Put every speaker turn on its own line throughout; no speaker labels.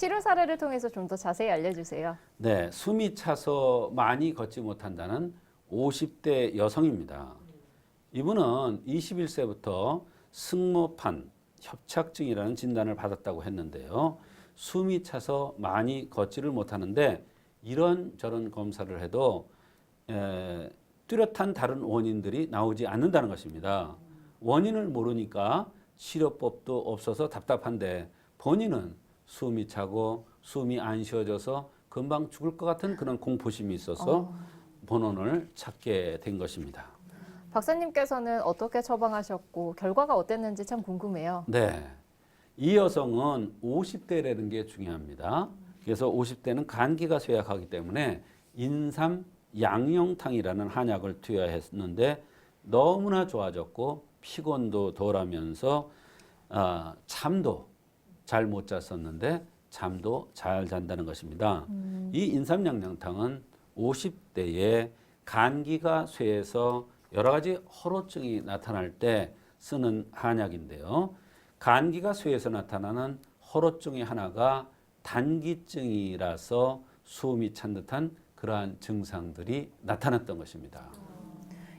치료 사례를 통해서 좀 더 자세히 알려주세요.
네, 숨이 차서 많이 걷지 못한다는 50대 여성입니다. 이분은 21세부터 승모판 협착증이라는 진단을 받았다고 했는데요. 숨이 차서 많이 걷지를 못하는데 이런저런 검사를 해도 뚜렷한 다른 원인들이 나오지 않는다는 것입니다. 원인을 모르니까 치료법도 없어서 답답한데 본인은 숨이 차고 숨이 안 쉬어져서 금방 죽을 것 같은 그런 공포심이 있어서 본원을 찾게 된 것입니다.
박사님께서는 어떻게 처방하셨고 결과가 어땠는지 참 궁금해요.
네. 이 여성은 50대라는 게 중요합니다. 그래서 50대는 간기가 쇠약하기 때문에 인삼 양령탕이라는 한약을 투여했는데 너무나 좋아졌고 피곤도 덜하면서 잠도 잘 못 잤었는데 잠도 잘 잔다는 것입니다. 이 인삼 양령탕은 50대에 간기가 쇠해서 여러 가지 허로증이 나타날 때 쓰는 한약인데요. 간기가 쇠해서 나타나는 허로증의 하나가 단기증이라서 숨이 찬 듯한 그러한 증상들이 나타났던 것입니다.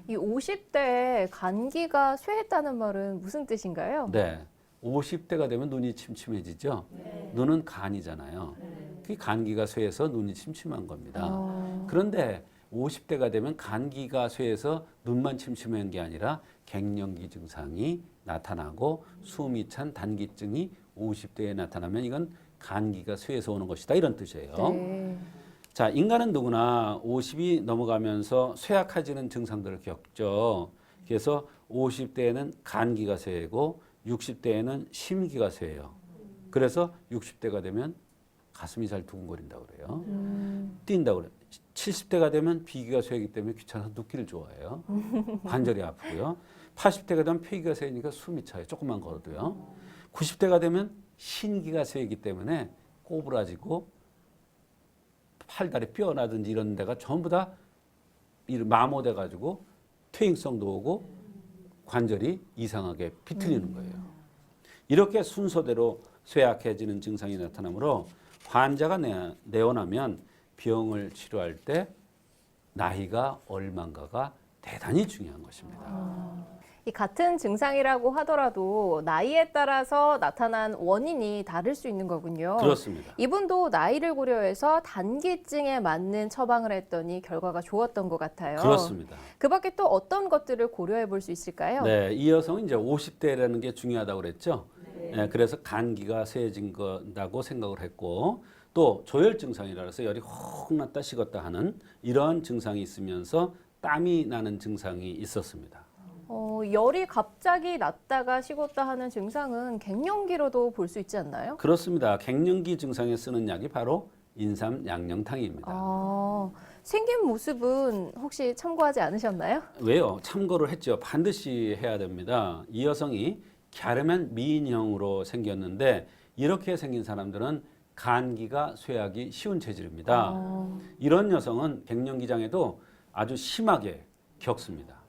이 50대에 간기가 쇠했다는 말은 무슨 뜻인가요?
네. 50대가 되면 눈이 침침해지죠. 눈은 간이잖아요. 그 간기가 쇠해서 눈이 침침한 겁니다. 그런데 50대가 되면 간기가 쇠해서 눈만 침침한 게 아니라 갱년기 증상이 나타나고 숨이 찬 단기증이 50대에 나타나면 이건 간기가 쇠해서 오는 것이다 이런 뜻이에요.
네.
자, 인간은 누구나 50이 넘어가면서 쇠약해지는 증상들을 겪죠. 그래서 50대에는 간기가 쇠고 60대에는 심기가 쇠해요. 그래서 60대가 되면 가슴이 잘 두근거린다고 그래요. 뛴다고 그래요. 70대가 되면 비기가 쇠이기 때문에 귀찮아서 눕기를 좋아해요. 관절이 아프고요. 80대가 되면 폐기가 쇠니까 숨이 차요. 조금만 걸어도요. 90대가 되면 신기가 쇠이기 때문에 꼬부라지고 팔다리 뼈 나든지 이런 데가 전부 다 마모돼 가지고 퇴행성도 오고 관절이 이상하게 비틀리는 거예요. 이렇게 순서대로 쇠약해지는 증상이 나타나므로 환자가 내원하면 병을 치료할 때 나이가 얼마인가가 대단히 중요한 것입니다.
이 같은 증상이라고 하더라도 나이에 따라서 나타난 원인이 다를 수 있는 거군요.
그렇습니다.
이분도 나이를 고려해서 단기증에 맞는 처방을 했더니 결과가 좋았던 것 같아요.
그렇습니다.
그 밖에 또 어떤 것들을 고려해 볼 수 있을까요?
네, 이 여성은 이제 50대라는 게 중요하다고 그랬죠. 네, 그래서 간기가 쇠해진 거라고 생각을 했고 또 조혈 증상이라서 열이 혹 났다 식었다 하는 이런 증상이 있으면서 땀이 나는 증상이 있었습니다.
열이 갑자기 났다가 식었다 하는 증상은 갱년기로도 볼 수 있지 않나요?
그렇습니다. 갱년기 증상에 쓰는 약이 바로 인삼 양령탕입니다.
생긴 모습은 혹시 참고하지 않으셨나요?
왜요? 참고를 했죠. 반드시 해야 됩니다. 이 여성이 갸름한 미인형으로 생겼는데 이렇게 생긴 사람들은 간기가 쇠하기 쉬운 체질입니다. 이런 여성은 갱년기장에도 아주 심하게 겪습니다.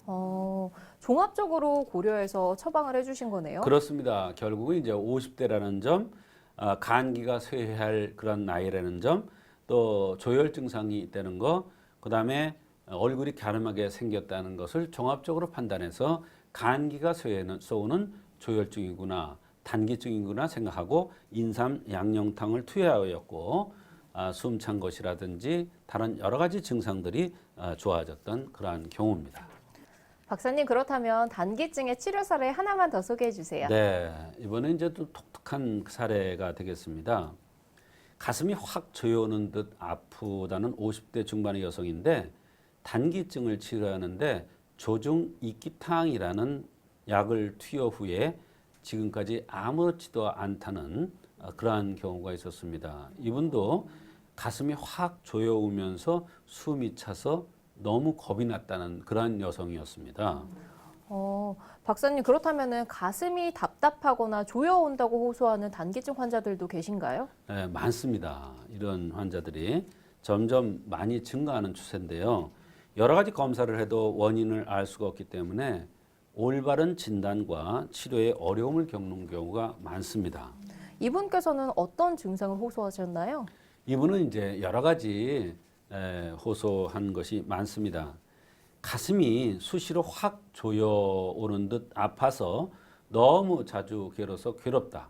종합적으로 고려해서 처방을 해주신 거네요.
그렇습니다. 결국은 이제 50대라는 점, 간기가 쇠할 그런 나이라는 점, 또 조혈 증상이 있다는 거, 그다음에 얼굴이 갸름하게 생겼다는 것을 종합적으로 판단해서 간기가 쇠오는 조혈증이구나, 단기증이구나 생각하고 인삼 양령탕을 투여하였고 숨찬 것이라든지 다른 여러 가지 증상들이 좋아졌던 그러한 경우입니다.
박사님, 그렇다면 단기증의 치료 사례 하나만 더 소개해 주세요.
네, 이번에 이제 또 독특한 사례가 되겠습니다. 가슴이 확 조여오는 듯 아프다는 50대 중반의 여성인데 단기증을 치료하는데 조중 이기탕이라는 약을 투여 후에 지금까지 아무렇지도 않다는 그러한 경우가 있었습니다. 이분도 가슴이 확 조여오면서 숨이 차서 너무 겁이 났다는 그런 여성이었습니다.
박사님, 그렇다면 가슴이 답답하거나 조여온다고 호소하는 단기증 환자들도 계신가요?
네, 많습니다. 이런 환자들이 점점 많이 증가하는 추세인데요. 여러 가지 검사를 해도 원인을 알 수가 없기 때문에 올바른 진단과 치료에 어려움을 겪는 경우가 많습니다.
이분께서는 어떤 증상을 호소하셨나요?
이분은 이제 여러 가지 호소한 것이 많습니다. 가슴이 수시로 확 조여오는 듯 아파서 너무 자주 괴로워서 괴롭다.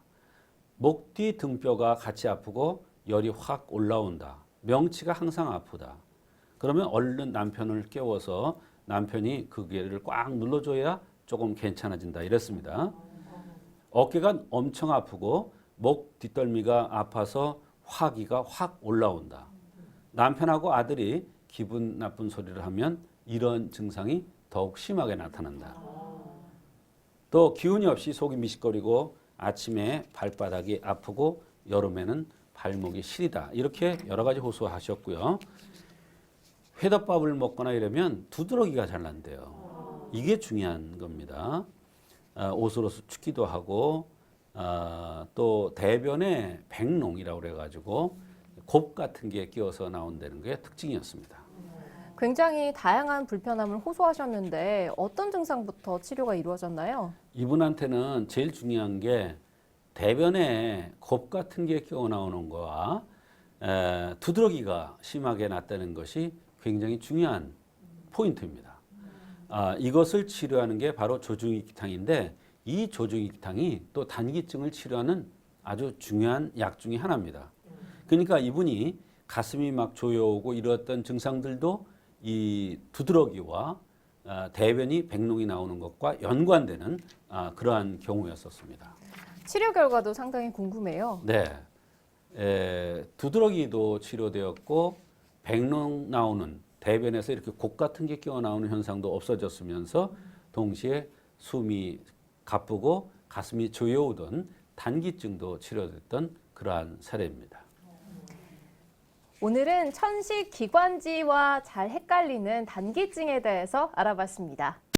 목 뒤 등뼈가 같이 아프고 열이 확 올라온다. 명치가 항상 아프다. 그러면 얼른 남편을 깨워서 남편이 그 괴를 꽉 눌러줘야 조금 괜찮아진다. 이랬습니다. 어깨가 엄청 아프고 목 뒷덜미가 아파서 화기가 확 올라온다. 남편하고 아들이 기분 나쁜 소리를 하면 이런 증상이 더욱 심하게 나타난다. 또 기운이 없이 속이 미식거리고 아침에 발바닥이 아프고 여름에는 발목이 시리다. 이렇게 여러 가지 호소하셨고요. 회덮밥을 먹거나 이러면 두드러기가 잘 난대요. 이게 중요한 겁니다. 오스로스 춥기도 하고 또 대변에 백농이라고 그래가지고 곱 같은 게 끼어서 나온다는 게 특징이었습니다.
굉장히 다양한 불편함을 호소하셨는데 어떤 증상부터 치료가 이루어졌나요?
이분한테는 제일 중요한 게 대변에 곱 같은 게 끼어 나오는 거와 두드러기가 심하게 났다는 것이 굉장히 중요한 포인트입니다. 이것을 치료하는 게 바로 조중익탕인데 이 조중익탕이 또 단기증을 치료하는 아주 중요한 약 중에 하나입니다. 그러니까 이분이 가슴이 막 조여오고 이러했던 증상들도 이 두드러기와 대변이 백농이 나오는 것과 연관되는 그러한 경우였었습니다.
치료 결과도 상당히 궁금해요.
네, 두드러기도 치료되었고 백농 나오는 대변에서 이렇게 곡 같은 게 끼어 나오는 현상도 없어졌으면서 동시에 숨이 가쁘고 가슴이 조여오던 단기증도 치료됐던 그러한 사례입니다.
오늘은 천식 기관지와 잘 헷갈리는 단기증에 대해서 알아봤습니다.